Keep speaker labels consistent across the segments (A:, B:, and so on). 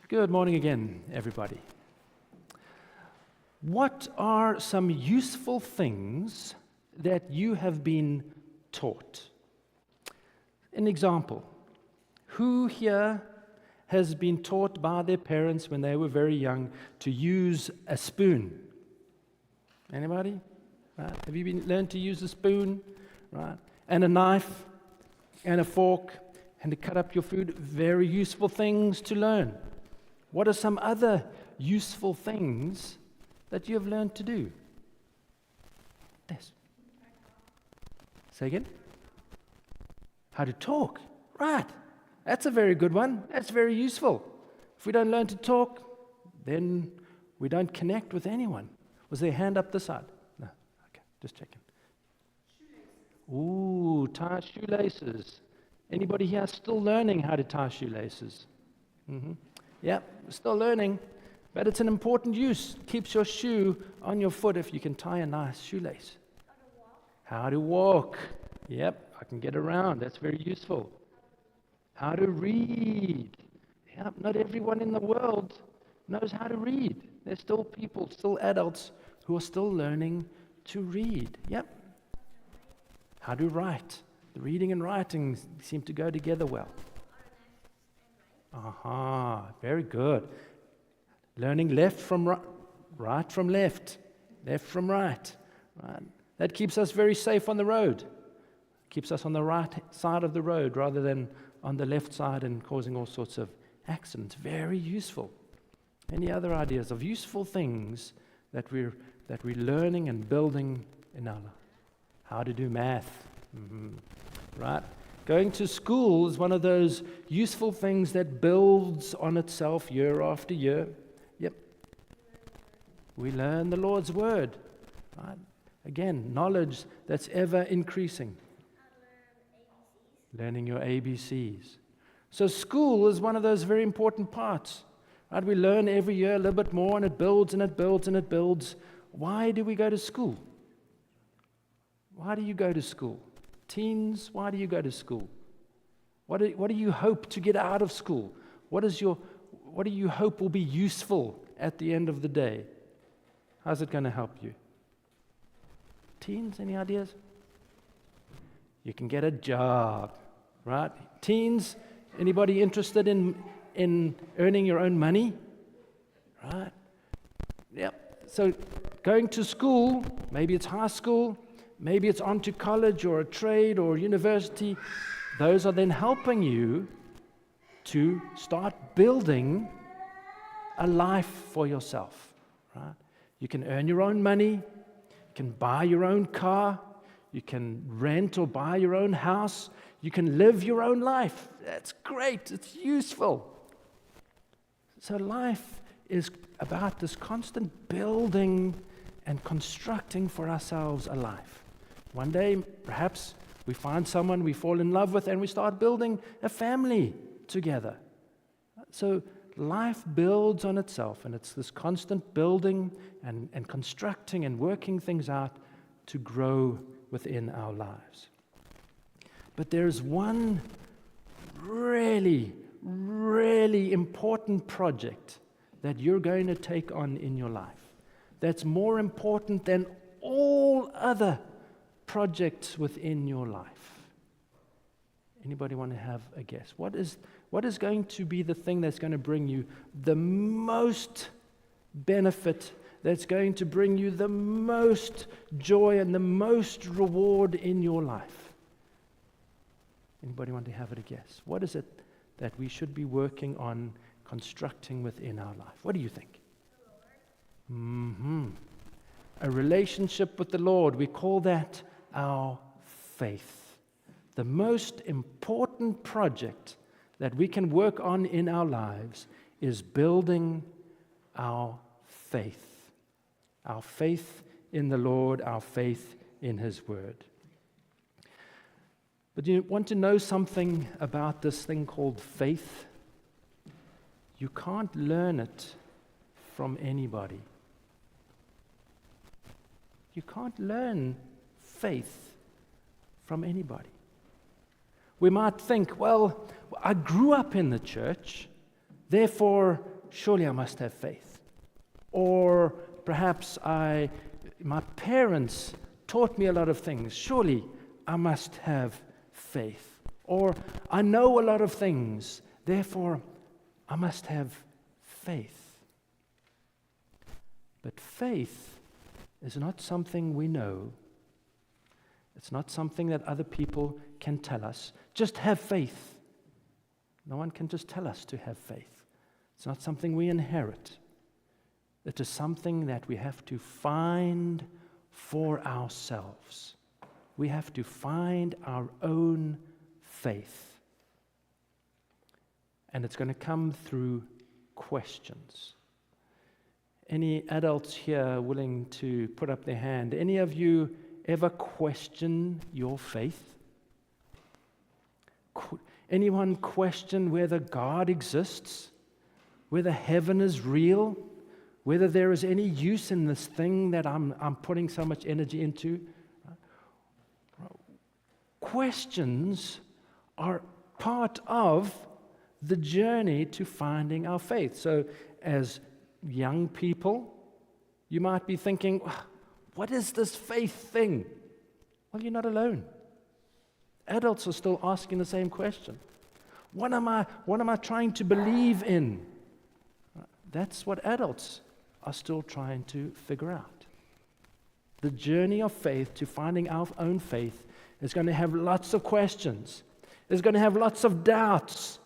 A: Good morning again, everybody. What are some useful things that you have been taught? An example. Who here has been taught by their parents when they were very young to use a spoon? Anybody? Right. Have you learned to use a spoon? Right. And a knife and a fork and to cut up your food? Very useful things to learn. What are some other useful things that you have learned to do? Yes. Say again? How to talk. Right. That's a very good one. That's very useful. If we don't learn to talk, then we don't connect with anyone. Was there a hand up this side? No. Okay, just checking. Ooh, tie shoelaces. Anybody here still learning how to tie shoelaces? Mm-hmm. Yeah, still learning, but it's an important use. Keeps your shoe on your foot if you can tie a nice shoelace. How to walk. Yep, I can get around. That's very useful. How to read. Yep, not everyone in the world knows how to read. There's still people, still adults, who are still learning to read. Yep. How to write. The reading and writing seem to go together well. Aha, very good. Learning left from right, right from left from right. Right. That keeps us very safe on the road. Keeps us on the right side of the road rather than on the left side and causing all sorts of accidents. Very useful. Any other ideas of useful things that we're learning and building in our life? How to do math. Right. Going to school is one of those useful things that builds on itself year after year. Yep. We learn the Lord's Word. Right? Again, knowledge that's ever increasing. Learning your ABCs. So school is one of those very important parts. Right? We learn every year a little bit more, and it builds and it builds and it builds. Why do we go to school? Why do you go to school? Teens, why do you go to school? What do you hope to get out of school? What do you hope will be useful at the end of the day? How's it going to help you? Teens, any ideas? You can get a job, right? Teens, anybody interested in earning your own money? Right? Yep. So going to school, maybe it's high school, maybe it's on to college or a trade or university. Those are then helping you to start building a life for yourself. Right? You can earn your own money. You can buy your own car. You can rent or buy your own house. You can live your own life. That's great. It's useful. So life is about this constant building and constructing for ourselves a life. One day, perhaps, we find someone we fall in love with and we start building a family together. So life builds on itself, and it's this constant building and constructing and working things out to grow within our lives. But there's one really, really important project that you're going to take on in your life that's more important than all other projects within your life. Anybody want to have a guess? What is going to be the thing that's going to bring you the most benefit, that's going to bring you the most joy and the most reward in your life? Anybody want to have a guess? What is it that we should be working on constructing within our life? What do you think? A relationship with the Lord. We call that our faith. The most important project that we can work on in our lives is building our faith. Our faith in the Lord, our faith in His Word. But you want to know something about this thing called faith? You can't learn it from anybody. You can't learn faith from anybody. We might think, well, I grew up in the church, therefore surely I must have faith. Or perhaps my parents taught me a lot of things, surely I must have faith. Or I know a lot of things, therefore I must have faith. But faith is not something we know. It's not something that other people can tell us. Just have faith. No one can just tell us to have faith. It's not something we inherit. It is something that we have to find for ourselves. We have to find our own faith. And it's going to come through questions. Any adults here willing to put up their hand? Any of you ever question your faith? Anyone question whether God exists? Whether heaven is real? Whether there is any use in this thing that I'm putting so much energy into? Questions are part of the journey to finding our faith. So as young people, you might be thinking, what is this faith thing? Well, you're not alone. Adults are still asking the same question. What am I trying to believe in? That's what adults are still trying to figure out. The journey of faith to finding our own faith is going to have lots of questions. It's going to have lots of doubts.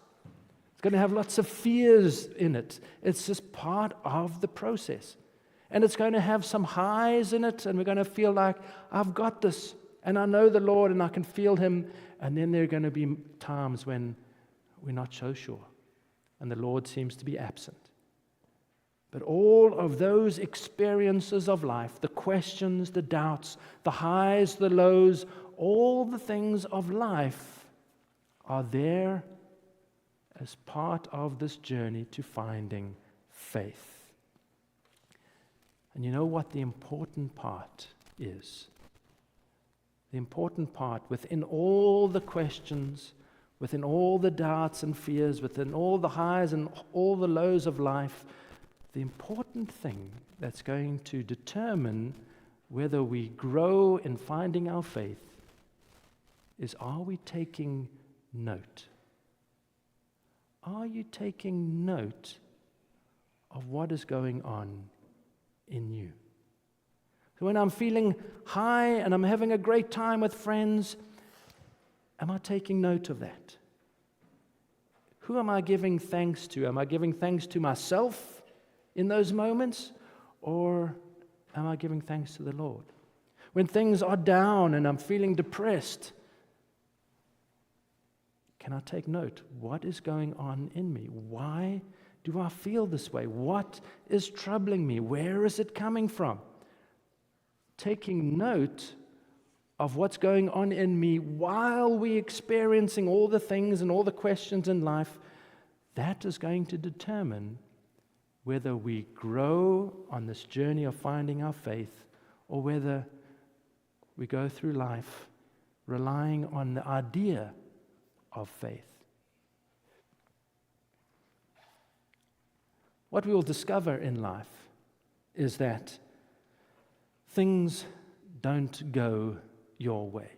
A: It's going to have lots of fears in it. It's just part of the process. And it's going to have some highs in it, and we're going to feel like, I've got this, and I know the Lord, and I can feel Him. And then there are going to be times when we're not so sure, and the Lord seems to be absent. But all of those experiences of life, the questions, the doubts, the highs, the lows, all the things of life are there as part of this journey to finding faith. And you know what the important part is? The important part within all the questions, within all the doubts and fears, within all the highs and all the lows of life, the important thing that's going to determine whether we grow in finding our faith is, are we taking note? Are you taking note of what is going on in you? So when I'm feeling high and I'm having a great time with friends, am I taking note of that? Who am I giving thanks to? Am I giving thanks to myself in those moments, or am I giving thanks to the Lord? When things are down and I'm feeling depressed, can I take note? What is going on in me? Why do I feel this way? What is troubling me? Where is it coming from? Taking note of what's going on in me while we're experiencing all the things and all the questions in life, that is going to determine whether we grow on this journey of finding our faith, or whether we go through life relying on the idea of faith. What we will discover in life is that things don't go your way.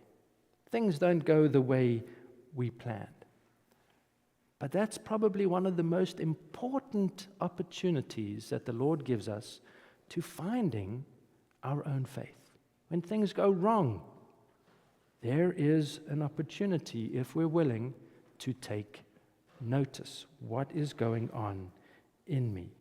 A: Things don't go the way we planned. But that's probably one of the most important opportunities that the Lord gives us to finding our own faith. When things go wrong, there is an opportunity, if we're willing, to take notice. What is going on in me?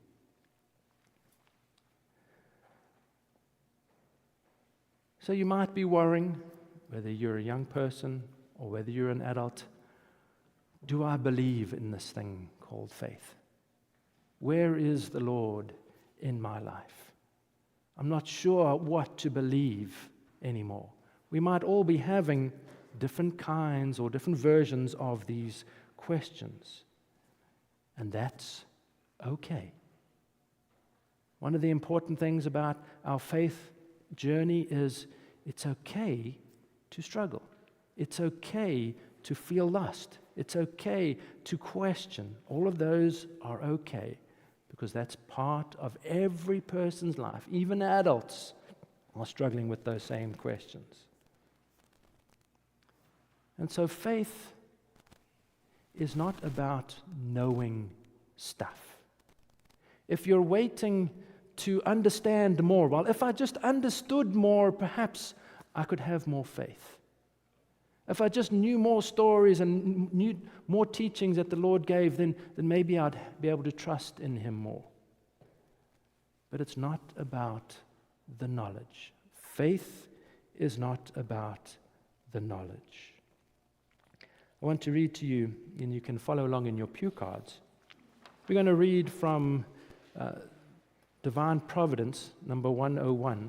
A: So you might be worrying, whether you're a young person or whether you're an adult, do I believe in this thing called faith? Where is the Lord in my life? I'm not sure what to believe anymore. We might all be having different kinds or different versions of these questions, and that's okay. One of the important things about our faith journey is it's okay to struggle. It's okay to feel lost. It's okay to question. All of those are okay, because that's part of every person's life. Even adults are struggling with those same questions. And so faith is not about knowing stuff. If you're waiting to understand more, well, if I just understood more, perhaps I could have more faith. If I just knew more stories and knew more teachings that the Lord gave, then maybe I'd be able to trust in Him more. But it's not about the knowledge. Faith is not about the knowledge. I want to read to you, and you can follow along in your pew cards. We're going to read from Divine Providence, number 101.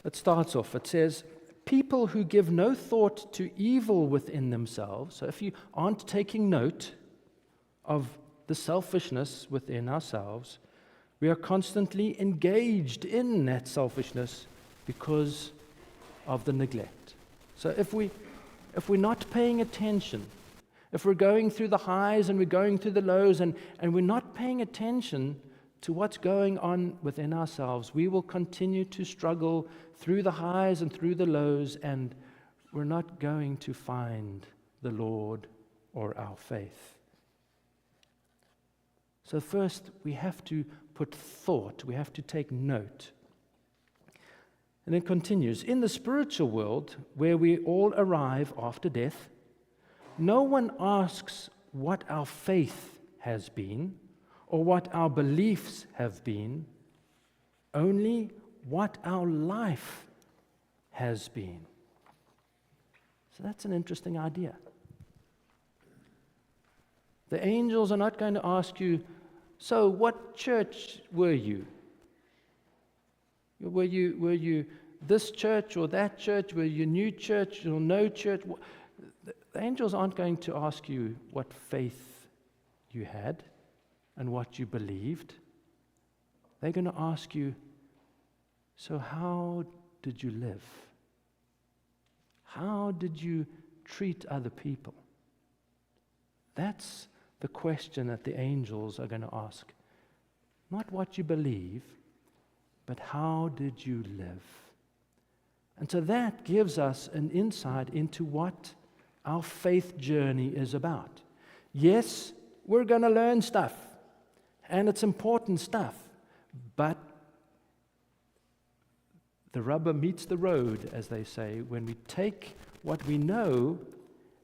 A: It starts off, it says, people who give no thought to evil within themselves. So if you aren't taking note of the selfishness within ourselves, we are constantly engaged in that selfishness because of the neglect. So if we're not paying attention, if we're going through the highs and we're going through the lows and we're not paying attention to what's going on within ourselves, we will continue to struggle through the highs and through the lows, and we're not going to find the Lord or our faith. So first, we have to put thought, we have to take note. And it continues, in the spiritual world, where we all arrive after death, no one asks what our faith has been or what our beliefs have been, only what our life has been. So that's an interesting idea. The angels are not going to ask you, so what church were you? Were you this church or that church? Were you new church or no church? The angels aren't going to ask you what faith you had and what you believed. They're going to ask you, so how did you live? How did you treat other people? That's the question that the angels are going to ask. Not what you believe, but how did you live? And so that gives us an insight into what our faith journey is about. Yes, we're going to learn stuff, and it's important stuff, but the rubber meets the road, as they say, when we take what we know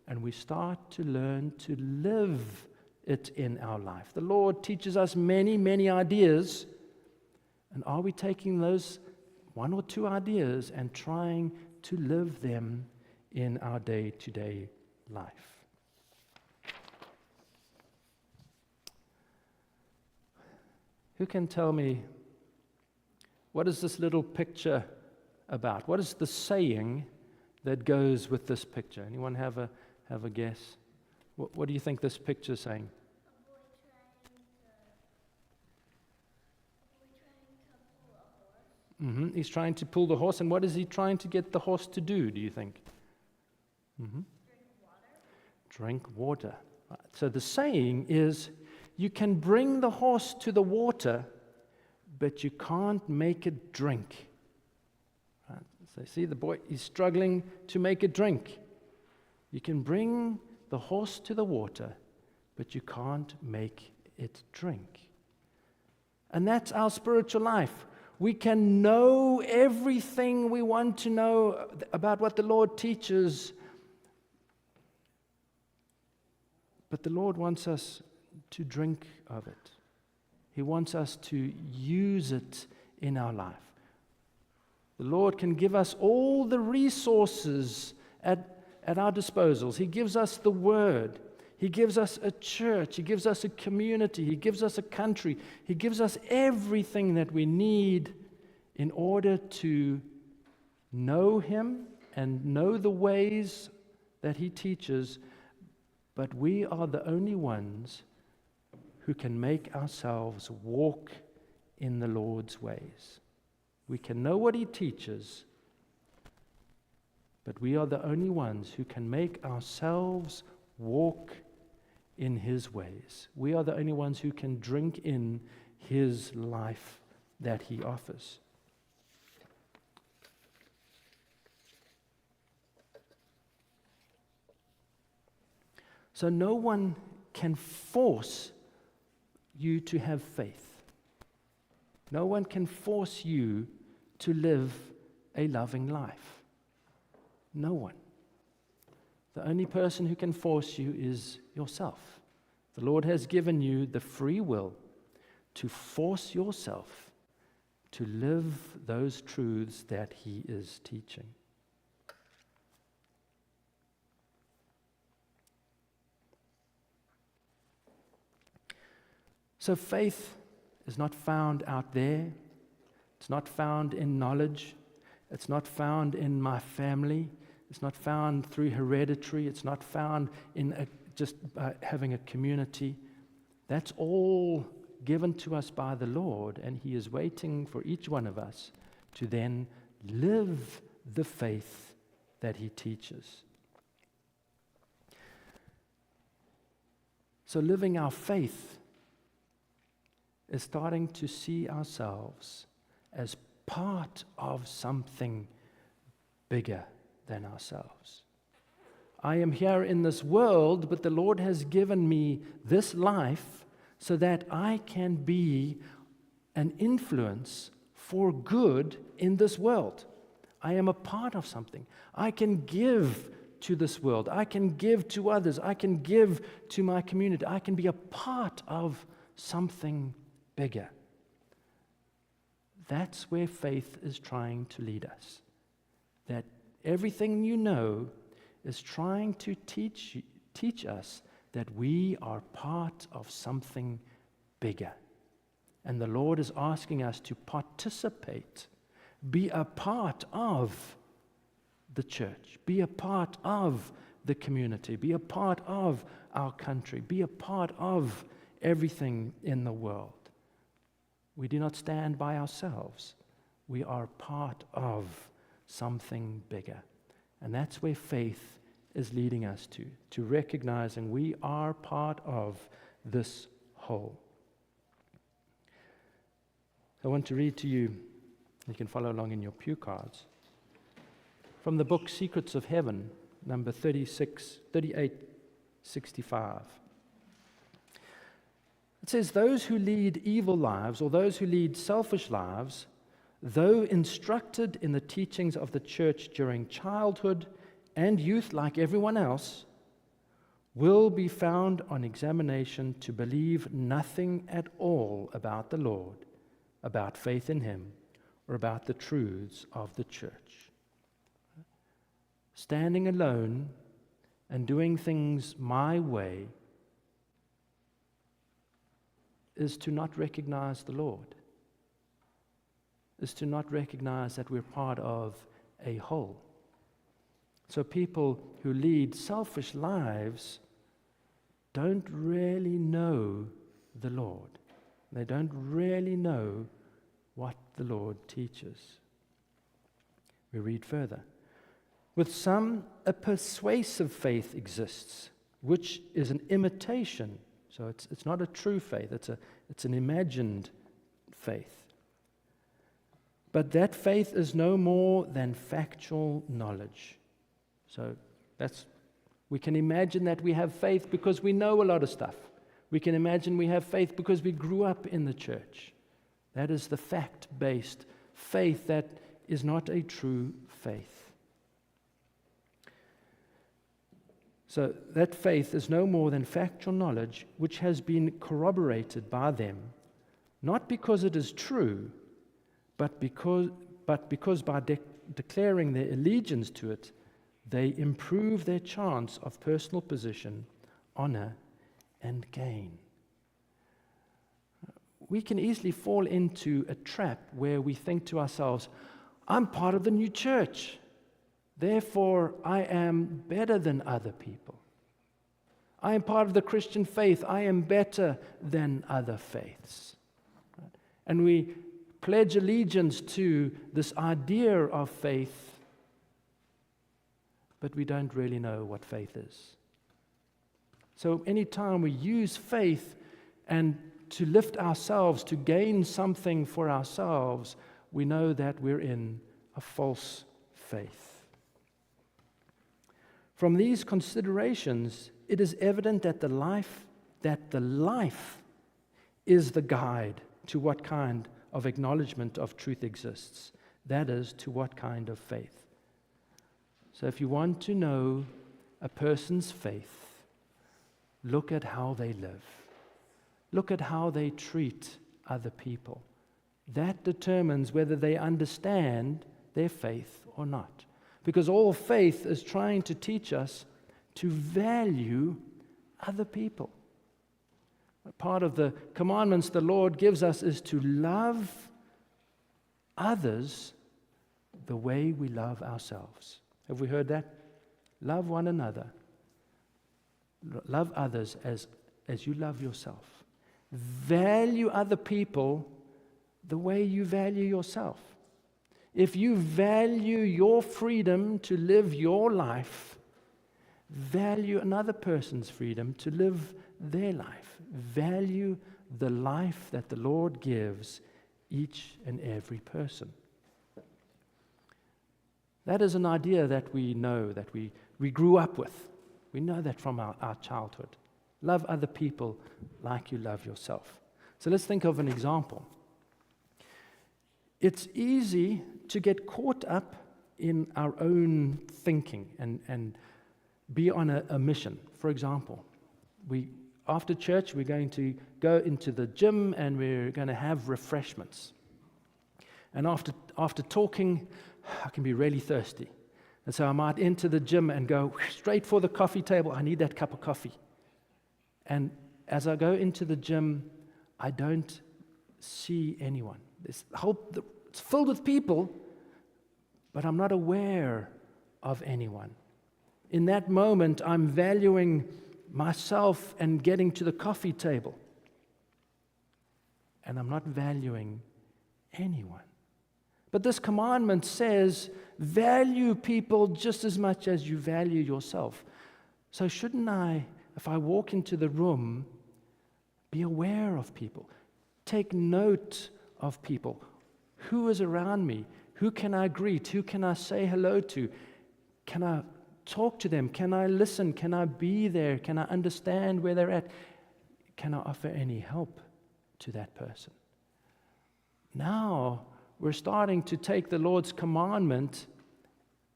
A: and we start to learn to live it in our life. The Lord teaches us many, many ideas, and are we taking those one or two ideas and trying to live them in our day-to-day life? Who can tell me, what is this little picture about? What is the saying that goes with this picture? Anyone have a guess? What do you think this picture is saying? He's trying to pull the horse, and what is he trying to get the horse to do you think? Drink water. So the saying is, you can bring the horse to the water, but you can't make it drink. Right? So see, the boy is struggling to make it drink. You can bring the horse to the water, but you can't make it drink. And that's our spiritual life. We can know everything we want to know about what the Lord teaches, but the Lord wants us to drink of it. He wants us to use it in our life. The Lord can give us all the resources at our disposals. He gives us the Word. He gives us a church. He gives us a community. He gives us a country. He gives us everything that we need in order to know Him and know the ways that He teaches. But we are the only ones who can make ourselves walk in the Lord's ways. We can know what He teaches, but we are the only ones who can make ourselves walk in His ways. We are the only ones who can drink in His life that He offers. So no one can force you to have faith. No one can force you to live a loving life. No one. The only person who can force you is yourself. The Lord has given you the free will to force yourself to live those truths that He is teaching. So faith is not found out there. It's not found in knowledge. It's not found in my family. It's not found through hereditary. It's not found in just having a community. That's all given to us by the Lord, and He is waiting for each one of us to then live the faith that He teaches. So living our faith is starting to see ourselves as part of something bigger than ourselves. I am here in this world, but the Lord has given me this life so that I can be an influence for good in this world. I am a part of something. I can give to this world. I can give to others. I can give to my community. I can be a part of something bigger. That's where faith is trying to lead us. That everything you know is trying to teach us that we are part of something bigger. And the Lord is asking us to participate, be a part of the church, be a part of the community, be a part of our country, be a part of everything in the world. We do not stand by ourselves. We are part of something bigger. And that's where faith is leading us to recognizing we are part of this whole. I want to read to you, you can follow along in your pew cards, from the book Secrets of Heaven, number 3865. It says, those who lead evil lives, or those who lead selfish lives, though instructed in the teachings of the church during childhood and youth like everyone else, will be found on examination to believe nothing at all about the Lord, about faith in Him, or about the truths of the church. Standing alone and doing things my way is to not recognize the Lord, is to not recognize that we're part of a whole. So people who lead selfish lives don't really know the Lord. They don't really know what the Lord teaches. We read further. With some, a persuasive faith exists, which is an imitation. So it's not a true faith, it's an imagined faith. But that faith is no more than factual knowledge. So we can imagine that we have faith because we know a lot of stuff. We can imagine we have faith because we grew up in the church. That is the fact-based faith that is not a true faith. So that faith is no more than factual knowledge which has been corroborated by them, not because it is true, but because by declaring their allegiance to it, they improve their chance of personal position, honor, and gain. We can easily fall into a trap where we think to ourselves, I'm part of the new church. Therefore, I am better than other people. I am part of the Christian faith. I am better than other faiths. And we pledge allegiance to this idea of faith, but we don't really know what faith is. So anytime we use faith and to lift ourselves, to gain something for ourselves, we know that we're in a false faith. From these considerations, it is evident that the life is the guide to what kind of acknowledgement of truth exists. That is, to what kind of faith. So if you want to know a person's faith, look at how they live. Look at how they treat other people. That determines whether they understand their faith or not. Because all faith is trying to teach us to value other people. Part of the commandments the Lord gives us is to love others the way we love ourselves. Have we heard that? Love one another. Love others as you love yourself. Value other people the way you value yourself. If you value your freedom to live your life, value another person's freedom to live their life. Value the life that the Lord gives each and every person. That is an idea that we know, that we grew up with. We know that from our childhood. Love other people like you love yourself. So let's think of an example. It's easy to get caught up in our own thinking and be on a mission. For example, after church, we're going to go into the gym and we're going to have refreshments. And after talking, I can be really thirsty. And so I might enter the gym and go straight for the coffee table. I need that cup of coffee. And as I go into the gym, I don't see anyone. It's filled with people, but I'm not aware of anyone. In that moment, I'm valuing myself and getting to the coffee table. And I'm not valuing anyone. But this commandment says, value people just as much as you value yourself. So shouldn't I, if I walk into the room, be aware of people? Take note of people. Who is around me? Who can I greet? Who can I say hello to? Can I talk to them? Can I listen? Can I be there? Can I understand where they're at? Can I offer any help to that person? Now, we're starting to take the Lord's commandment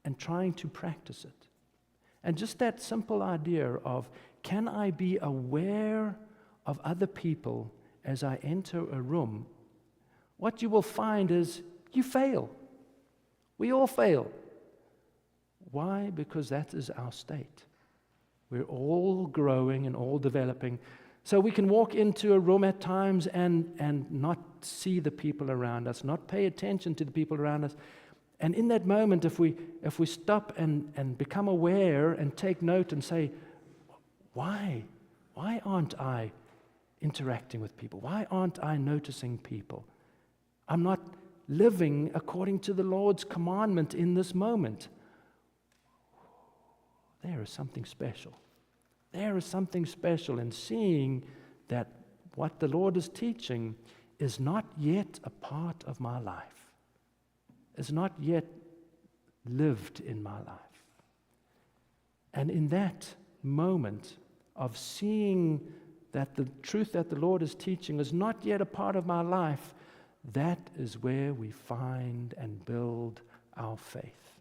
A: and trying to practice it. And just that simple idea of, can I be aware of other people as I enter a room? What you will find is you fail. We all fail. Why? Because that is our state. We're all growing and all developing. So we can walk into a room at times and not see the people around us, not pay attention to the people around us. And in that moment, if we stop and become aware and take note and say, why aren't I interacting with people? Why aren't I noticing people? I'm not living according to the Lord's commandment in this moment. There is something special. There is something special in seeing that what the Lord is teaching is not yet a part of my life, is not yet lived in my life. And in that moment of seeing that the truth that the Lord is teaching is not yet a part of my life, that is where we find and build our faith.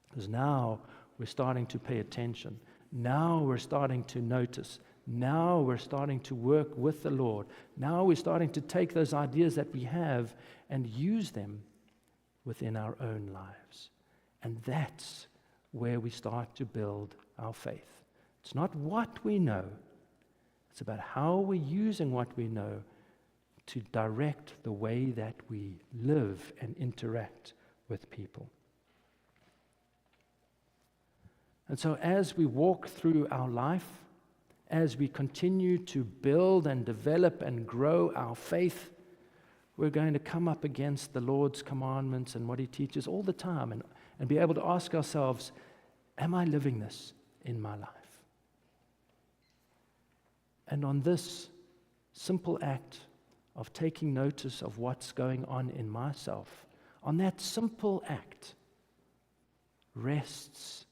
A: Because now we're starting to pay attention. Now we're starting to notice. Now we're starting to work with the Lord. Now we're starting to take those ideas that we have and use them within our own lives. And that's where we start to build our faith. It's not what we know. It's about how we're using what we know to direct the way that we live and interact with people. And so as we walk through our life, as we continue to build and develop and grow our faith, we're going to come up against the Lord's commandments and what He teaches all the time and be able to ask ourselves, am I living this in my life? And on this simple act of taking notice of what's going on in myself, on that simple act, rests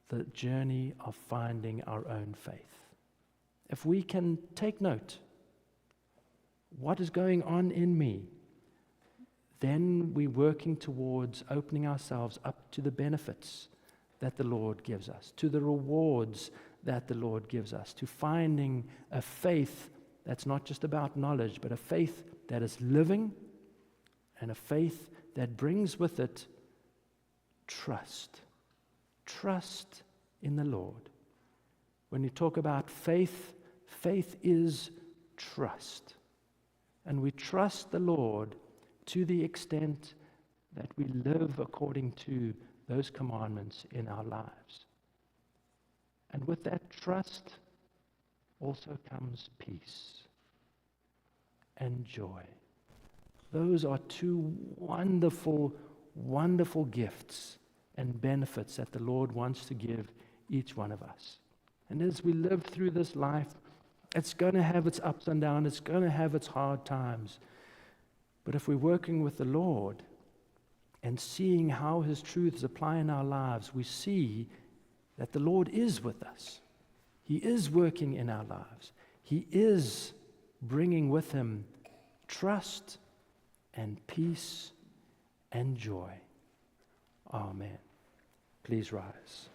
A: the journey of finding our own faith. If we can take note, what is going on in me, then we're working towards opening ourselves up to the benefits that the Lord gives us, to the rewards that the Lord gives us, to finding a faith that's not just about knowledge, but a faith that is living and a faith that brings with it trust. Trust in the Lord. When you talk about faith, faith is trust. And we trust the Lord to the extent that we live according to those commandments in our lives. And with that trust also comes peace and joy. Those are two wonderful, wonderful gifts and benefits that the Lord wants to give each one of us. And as we live through this life, it's going to have its ups and downs. It's going to have its hard times. But if we're working with the Lord and seeing how His truths apply in our lives, we see that the Lord is with us. He is working in our lives. He is bringing with Him trust and peace and joy. Amen. Please rise.